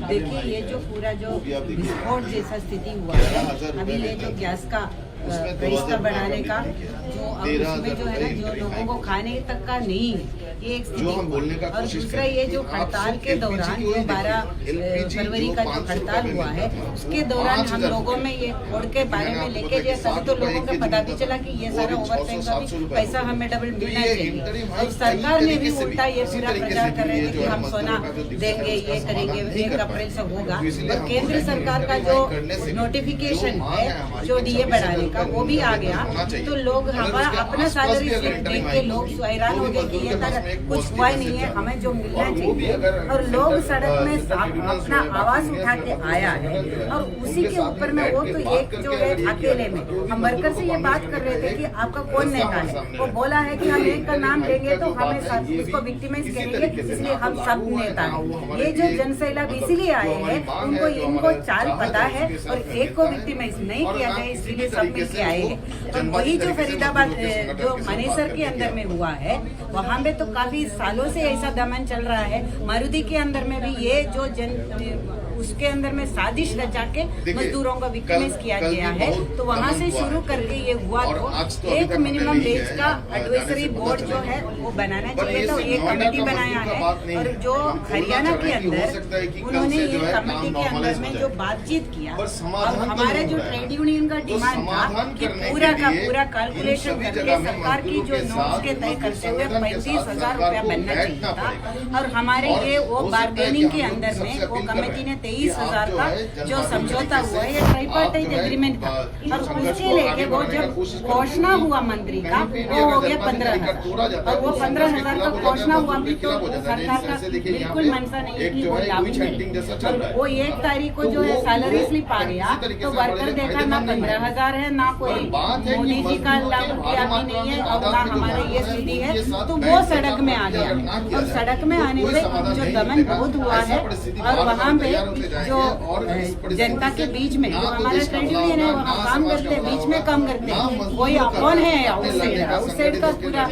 देखिए ये जो पूरा जो विस्फोट जैसा स्थिति हुआ है, अभी ये जो गैस का प्राइस का बढ़ाने का जो अब उसमें जो है ना, जो लोगों को खाने तक का नहीं है, ये एक स्थिति। और दूसरा ये जो हड़ताल के दौरान जो 12 फरवरी का जो हड़ताल हुआ है, उसके दौरान हम लोगों में ये कोड के बारे में लेके गए, तभी तो लोगों को पता भी चला कि ये सारा ओवर टाइम का भी पैसा हमें डबल मिलना चाहिए। और सरकार ने भी उल्टा ये पूरा प्रचार कर रहे थे कि हम सोना देंगे, ये करेंगे, 1 अप्रैल से होगा। और केंद्र सरकार का जो नोटिफिकेशन है जो डीए बढ़ाने का, वो भी आ गया, तो लोग हमारा अपना सैलरी स्लिप देख के लोग हैरान हो गए कि ये तक कुछ हुआ ही नहीं है, हमें जो मिलना चाहिए। और लोग सड़क में अपना आवाज उठा के आया है, और उसी के ऊपर में वो तो एक जो है अकेले में, हम वर्कर से ये बात कर रहे थे कि आपका कौन नेता है, वो बोला है कि हम एक का नाम लेंगे तो हमें उसको विक्टिमाइज करेंगे, इसलिए हम सब नेता हैं। ये जो जनसैलाब इसीलिए आए हैं, इनको चाल पता है, और एक को विक्टिमाइज नहीं किया जाए इसलिए सब मिलके आए हैं। और वही जो फरीदाबाद जो मनेसर के अंदर में हुआ है, वहाँ पे तो काफी सालों से ऐसा दमन चल रहा है। मारुति के अंदर में भी ये जो उसके अंदर में साजिश रचा के मजदूरों को विक्टिमाइज किया गया है, तो वहाँ से शुरू करके ये हुआ। तो एक मिनिमम वेज का एडवाइजरी बोर्ड जो है वो बनाना चाहिए, तो एक कमेटी बनाया है। और जो हरियाणा के अंदर उन्होंने ये कमेटी के अंदर में जो बातचीत किया, और हमारे जो ट्रेड यूनियन का डिमांड था कि पूरा का पूरा कैलकुलेशन करके सरकार की जो नोट्स के तय करते हुए 35,000 रुपया बनना चाहिए था। और हमारे ये वो बार्गेनिंग के अंदर में वो कमेटी ने 23,000 का जो समझौता हुआ है, ये ट्राइपार्टाइट एग्रीमेंट था। और उसके लेके वो जब घोषणा हुआ मंत्री का, वो हो गया 15,000। और वो 15,000 का घोषणा हुआ भी तो सरकार का बिल्कुल मनसा नहीं है कि वो लागू करे। और वो 1 तारीख को जो है सैलरी स्लिप आ गया, तो वर्कर देखा ना 15,000 है, ना कोई मोदी जी का लागू किया भी नहीं है, और ना हमारे ये स्थिति है, तो वो सड़क में आ गया। और सड़क में आने से जो दमन बहुत हुआ है, और वहाँ पे जो जनता के बीच में जो हमारे ट्रेड यूनियन है वहाँ काम करते हैं, बीच में काम करते हैं, कोई कौन है आउटसाइड का पूरा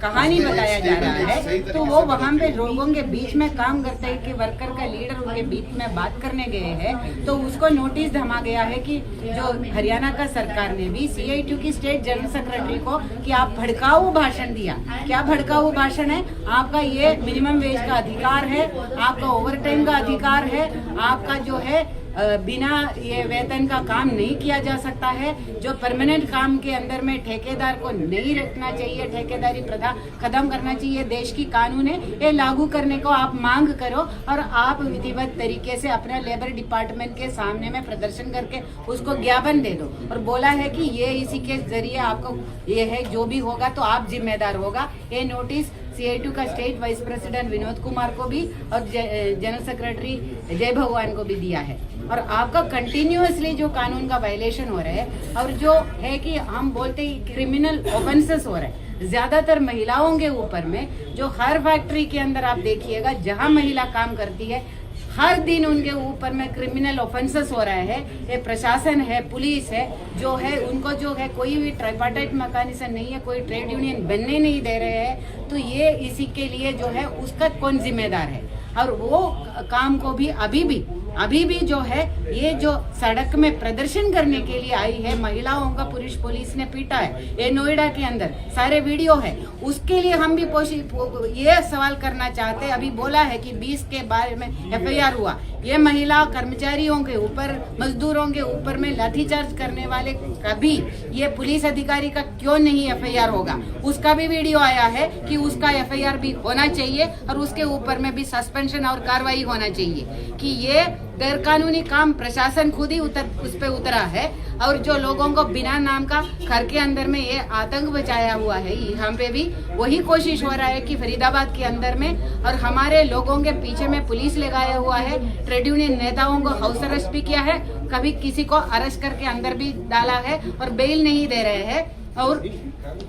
कहानी बताया जा रहा है। तो वो वहाँ पे लोगों के बीच में काम करते हैं कि वर्कर का लीडर उनके बीच में बात करने गए हैं, तो उसको नोटिस धमा गया है कि जो हरियाणा का सरकार ने भी CITU की स्टेट जनरल सेक्रेटरी को कि आप भड़काऊ भाषण दिया। क्या भड़काऊ भाषण है? आपका ये मिनिमम वेज का अधिकार है, आपका ओवर टाइम का अधिकार है, आपका जो है बिना ये वेतन का काम नहीं किया जा सकता है। जो परमानेंट काम के अंदर में ठेकेदार को नहीं रखना चाहिए, ठेकेदारी प्रथा खत्म करना चाहिए, देश की कानून है, ये लागू करने को आप मांग करो, और आप विधिवत तरीके से अपने लेबर डिपार्टमेंट के सामने में प्रदर्शन करके उसको ज्ञापन दे दो। और बोला है कि ये इसी के जरिए आपको ये है जो भी होगा तो आप जिम्मेदार होगा। ये नोटिस CITU का state wise president Vinod Kumar को भी और जनरल सेक्रेटरी जय भगवान को भी दिया है। और आपका कंटिन्यूअसली जो कानून का वायलेशन हो रहा है, और जो है कि हम बोलते ही क्रिमिनल ऑफेंसेस हो रहे हैं ज्यादातर महिलाओं के ऊपर में। जो हर फैक्ट्री के अंदर आप देखिएगा जहां महिला काम करती है, हर दिन उनके ऊपर में क्रिमिनल ऑफेंसेस हो रहा है। ये प्रशासन है, पुलिस है, जो है उनको जो है कोई भी ट्राइपार्टाइट मैकेनिज्म नहीं है, कोई ट्रेड यूनियन बनने नहीं दे रहे हैं। तो ये इसी के लिए जो है उसका कौन जिम्मेदार है? और वो काम को भी अभी भी जो है ये जो सड़क में प्रदर्शन करने के लिए आई है महिलाओं का पुलिस ने पीटा है, ये नोएडा के अंदर सारे वीडियो है। उसके लिए हम भी ये सवाल करना चाहते हैं। अभी बोला है कि 20 के बारे में FIR हुआ, ये महिला कर्मचारियों के ऊपर, मजदूरों के ऊपर में लाठीचार्ज करने वाले कभी ये पुलिस अधिकारी का क्यों नहीं FIR होगा? उसका भी वीडियो आया है कि उसका FIR भी होना चाहिए, और उसके ऊपर में भी सस्पेंशन और कार्रवाई होना चाहिए कि ये गैर कानूनी काम प्रशासन खुद ही उस पे उतरा है। और जो लोगों को बिना नाम का घर के अंदर में ये आतंक बचाया हुआ है, यहाँ पे भी वही कोशिश हो रहा है कि फरीदाबाद के अंदर में, और हमारे लोगों के पीछे में पुलिस लगाया हुआ है। ट्रेड यूनियन नेताओं को हाउस अरेस्ट भी किया है, कभी किसी को अरेस्ट करके अंदर भी डाला है, और बेल नहीं दे रहे हैं। और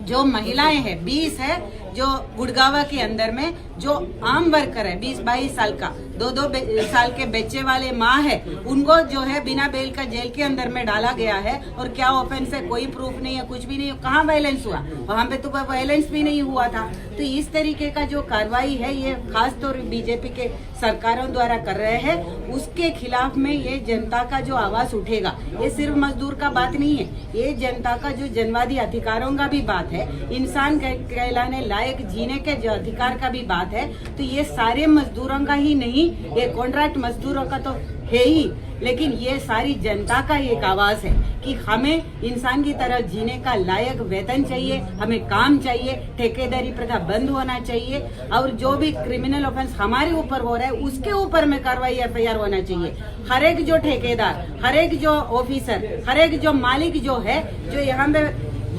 जो महिलाएं हैं 20 है, जो गुड़गावा के अंदर में जो आम वर्कर है 20-22 साल का 2-2 साल के बच्चे वाले माँ है, उनको जो है बिना बेल का जेल के अंदर में डाला गया है। और क्या ऑफेंस है, कोई प्रूफ नहीं है, कुछ भी नहीं है, कहाँ वायलेंस हुआ, वहाँ पे तो वायलेंस भी नहीं हुआ था। तो इस तरीके का जो कार्रवाई है ये खास तौर बीजेपी के सरकारों द्वारा कर रहे हैं, उसके खिलाफ में ये जनता का जो आवाज उठेगा। ये सिर्फ मजदूर का बात नहीं है, ये जनता का जो जनवादी अधिकारों का भी बात है, इंसान कहलाने लायक जीने के जो अधिकार का भी बात है। तो ये सारे मजदूरों का ही नहीं, ये कॉन्ट्रैक्ट मजदूरों का तो है ही, लेकिन ये सारी जनता का एक आवाज है कि हमें इंसान की तरह जीने का लायक वेतन चाहिए, हमें काम चाहिए, ठेकेदारी प्रथा बंद होना चाहिए, और जो भी क्रिमिनल ऑफेंस हमारे ऊपर हो रहा है उसके ऊपर में कार्रवाई FIR होना चाहिए। हर एक जो ठेकेदार, हर एक जो ऑफिसर, हर एक जो मालिक जो है, जो यहाँ पे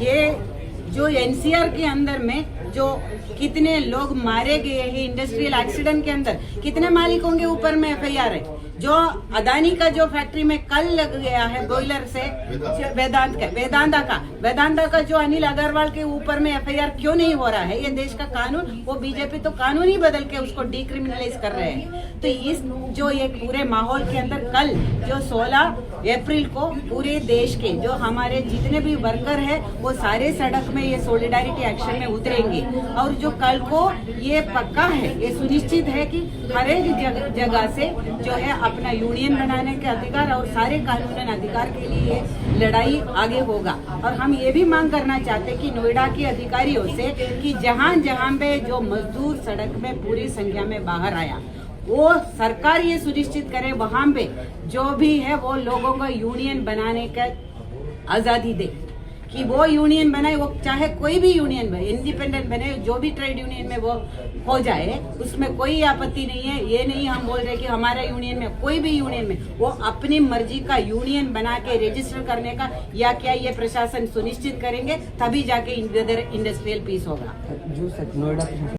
ये जो NCR के अंदर में जो कितने लोग मारे गए हैं इंडस्ट्रियल एक्सीडेंट के अंदर, कितने मालिकों के ऊपर में FIR है। जो अदानी का जो फैक्ट्री में कल लग गया है बॉयलर से वेदांता का जो अनिल अग्रवाल के ऊपर में FIR क्यों नहीं हो रहा है। ये देश का कानून, वो बीजेपी तो कानून ही बदल के उसको डिक्रिमिनलाइज कर रहे हैं। तो इस जो ये पूरे माहौल के अंदर कल जो 16 अप्रैल को पूरे देश के जो हमारे जितने भी वर्कर है वो सारे सड़क में ये सोलिडारिटी एक्शन में उतरेंगे। और जो कल को ये पक्का है, ये सुनिश्चित है कि हर एक जगह से जो है अपना यूनियन बनाने के अधिकार और सारे कानूनन अधिकार के लिए लड़ाई आगे होगा। और हम ये भी मांग करना चाहते हैं कि नोएडा के अधिकारियों से कि जहां जहां पे जो मजदूर सड़क में पूरी संख्या में बाहर आया, वो सरकार ये सुनिश्चित करे वहां पे जो भी है वो लोगों को यूनियन बनाने का आजादी दे, कि वो यूनियन बनाए, वो चाहे कोई भी यूनियन बने, इंडिपेंडेंट बने, जो भी ट्रेड यूनियन में वो हो जाए, उसमें कोई आपत्ति नहीं है। ये नहीं हम बोल रहे कि हमारा यूनियन में, कोई भी यूनियन में वो अपनी मर्जी का यूनियन बना के रजिस्टर करने का या क्या ये प्रशासन सुनिश्चित करेंगे, तभी जाके इंडस्ट्रियल पीस होगा।